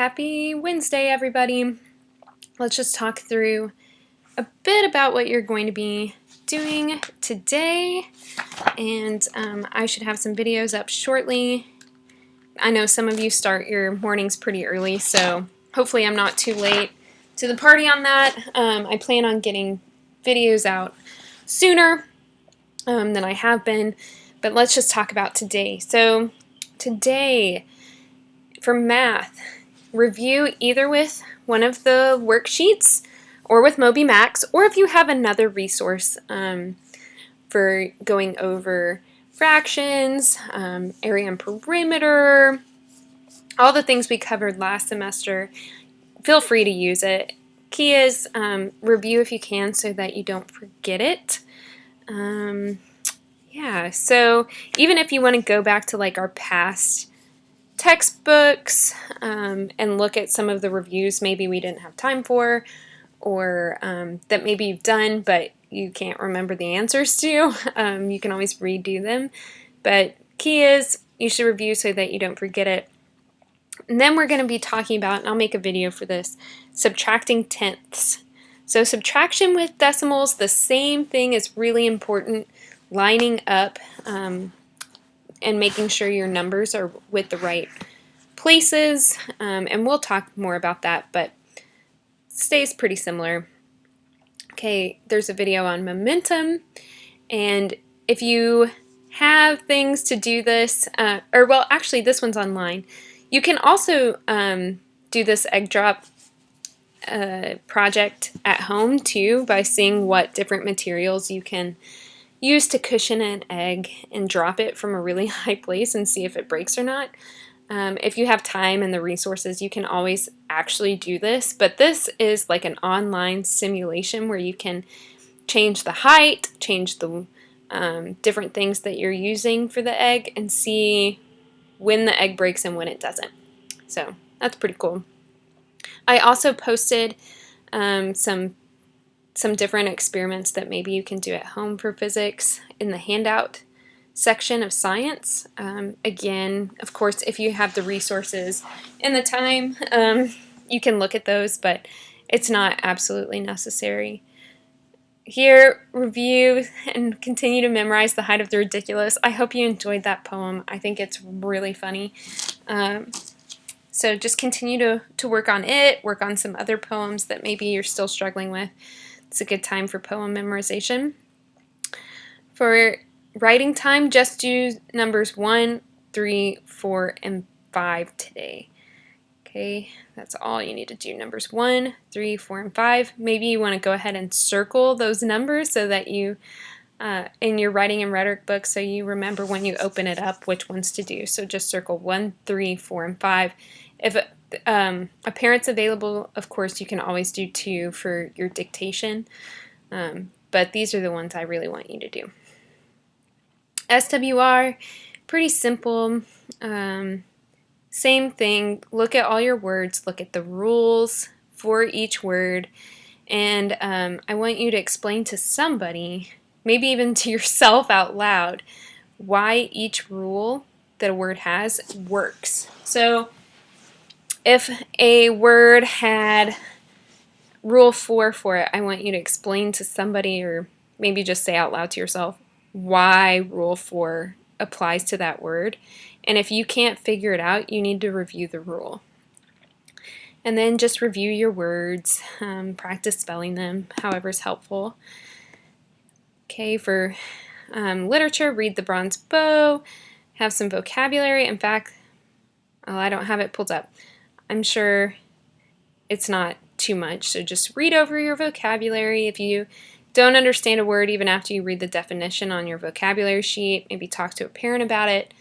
Happy Wednesday, everybody. Let's just talk through a bit about what you're going to be doing today, and I should have some videos up shortly. I know some of you start your mornings pretty early, so hopefully I'm not too late to the party on that. I plan on getting videos out sooner than I have been, but let's just talk about today. So today, for math, review either with one of the worksheets or with Moby Max, or if you have another resource for going over fractions, area and perimeter, all the things we covered last semester. Feel free to use it. Key is review if you can so that you don't forget it. Yeah, so even if you want to go back to like our past textbooks and look at some of the reviews maybe we didn't have time for, or that maybe you've done but you can't remember the answers to, you can always redo them. But key is you should review so that you don't forget it. And then we're going to be talking about, and I'll make a video for this, subtracting tenths. So subtraction with decimals, the same thing is really important, lining up and making sure your numbers are with the right places, and we'll talk more about that, but stays pretty similar. Okay, there's a video on momentum, and if you have things to do this, or well, actually this one's online. You can also do this egg drop project at home too by seeing what different materials you can use to cushion an egg and drop it from a really high place and see if it breaks or not. If you have time and the resources, you can always actually do this, but this is like an online simulation where you can change the height, change the different things that you're using for the egg, and see when the egg breaks and when it doesn't. So that's pretty cool. I also posted some different experiments that maybe you can do at home for physics in the handout section of science. Again, of course, if you have the resources and the time, you can look at those, but it's not absolutely necessary. Here, review and continue to memorize The Height of the Ridiculous. I hope you enjoyed that poem. I think it's really funny. So just continue to work on it, work on some other poems that maybe you're still struggling with. It's a good time for poem memorization. For writing time, just do numbers 1, 3, 4, and 5 today. Okay, that's all you need to do. Numbers 1, 3, 4, and 5. Maybe you want to go ahead and circle those numbers so that you, in your writing and rhetoric book, so you remember when you open it up which ones to do. So just circle 1, 3, 4, and 5. If a parent's available, of course, you can always do 2 for your dictation. But these are the ones I really want you to do. SWR, pretty simple. Same thing. Look at all your words. Look at the rules for each word. And I want you to explain to somebody, maybe even to yourself out loud, why each rule that a word has works. So if a word had rule 4 for it, I want you to explain to somebody, or maybe just say out loud to yourself, why rule 4 applies to that word. And if you can't figure it out, you need to review the rule. And then just review your words, practice spelling them, however's helpful. Okay, for literature, read The Bronze Bow, have some vocabulary. In fact, I don't have it pulled up. I'm sure it's not too much, so just read over your vocabulary. If you don't understand a word even after you read the definition on your vocabulary sheet, maybe talk to a parent about it,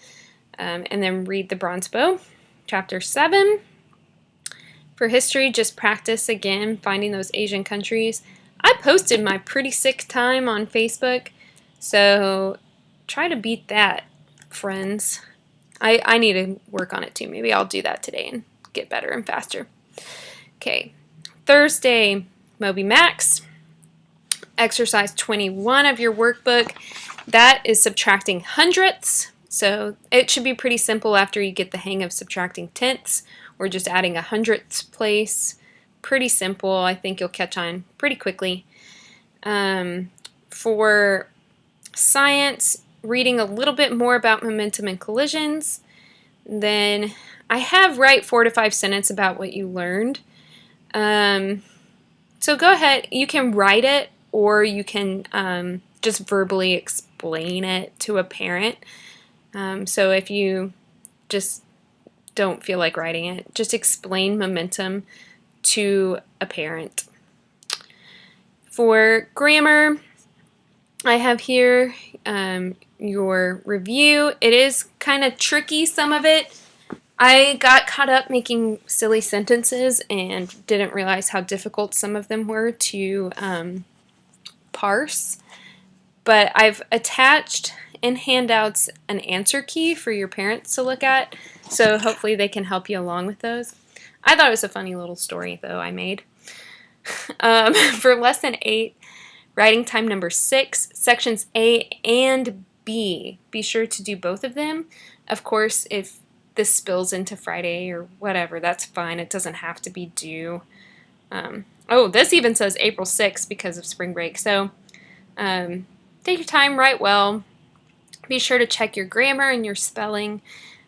and then read The Bronze Bow, chapter 7. For history, just practice again finding those Asian countries. I posted my pretty sick time on Facebook, so try to beat that, friends. I need to work on it too. Maybe I'll do that today and get better and faster. Okay, Thursday, Moby Max. Exercise 21 of your workbook. That is subtracting hundredths. So it should be pretty simple after you get the hang of subtracting tenths or just adding a hundredths place. Pretty simple. I think you'll catch on pretty quickly. For science, reading a little bit more about momentum and collisions. Then I have write 4 to 5 sentences about what you learned. So go ahead. You can write it or you can just verbally explain it to a parent. So if you just don't feel like writing it, just explain momentum to a parent. For grammar, I have here your review. It is kind of tricky, some of it. I got caught up making silly sentences and didn't realize how difficult some of them were to parse. But I've attached in handouts an answer key for your parents to look at, so hopefully they can help you along with those. I thought it was a funny little story, though, I made. For lesson 8, writing time number 6, sections A and B. Be sure to do both of them. Of course, if this spills into Friday or whatever, that's fine. It doesn't have to be due. Oh, this even says April 6th because of spring break. So take your time, write well. Be sure to check your grammar and your spelling.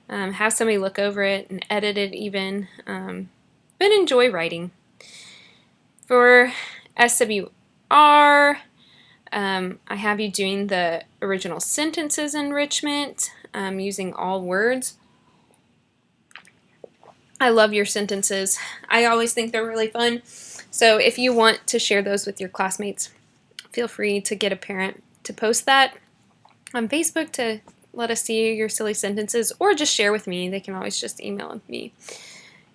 Have somebody look over it and edit it even. But enjoy writing. For SWR, I have you doing the original sentences enrichment using all words. I love your sentences. I always think they're really fun. So if you want to share those with your classmates, feel free to get a parent to post that on Facebook to let us see your silly sentences, or just share with me. They can always just email me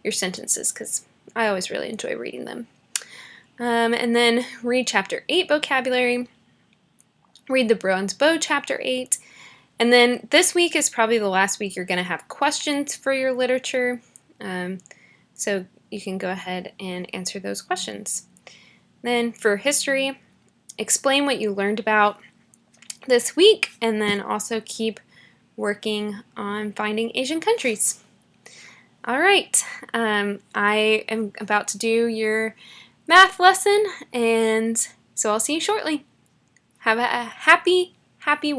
your sentences because I always really enjoy reading them. And then read Chapter 8 vocabulary. Read the Bronze Bow Chapter 8. And then this week is probably the last week you're going to have questions for your literature. So you can go ahead and answer those questions. Then for history, explain what you learned about this week, and then also keep working on finding Asian countries. All right, I am about to do your math lesson, and so I'll see you shortly. Have a happy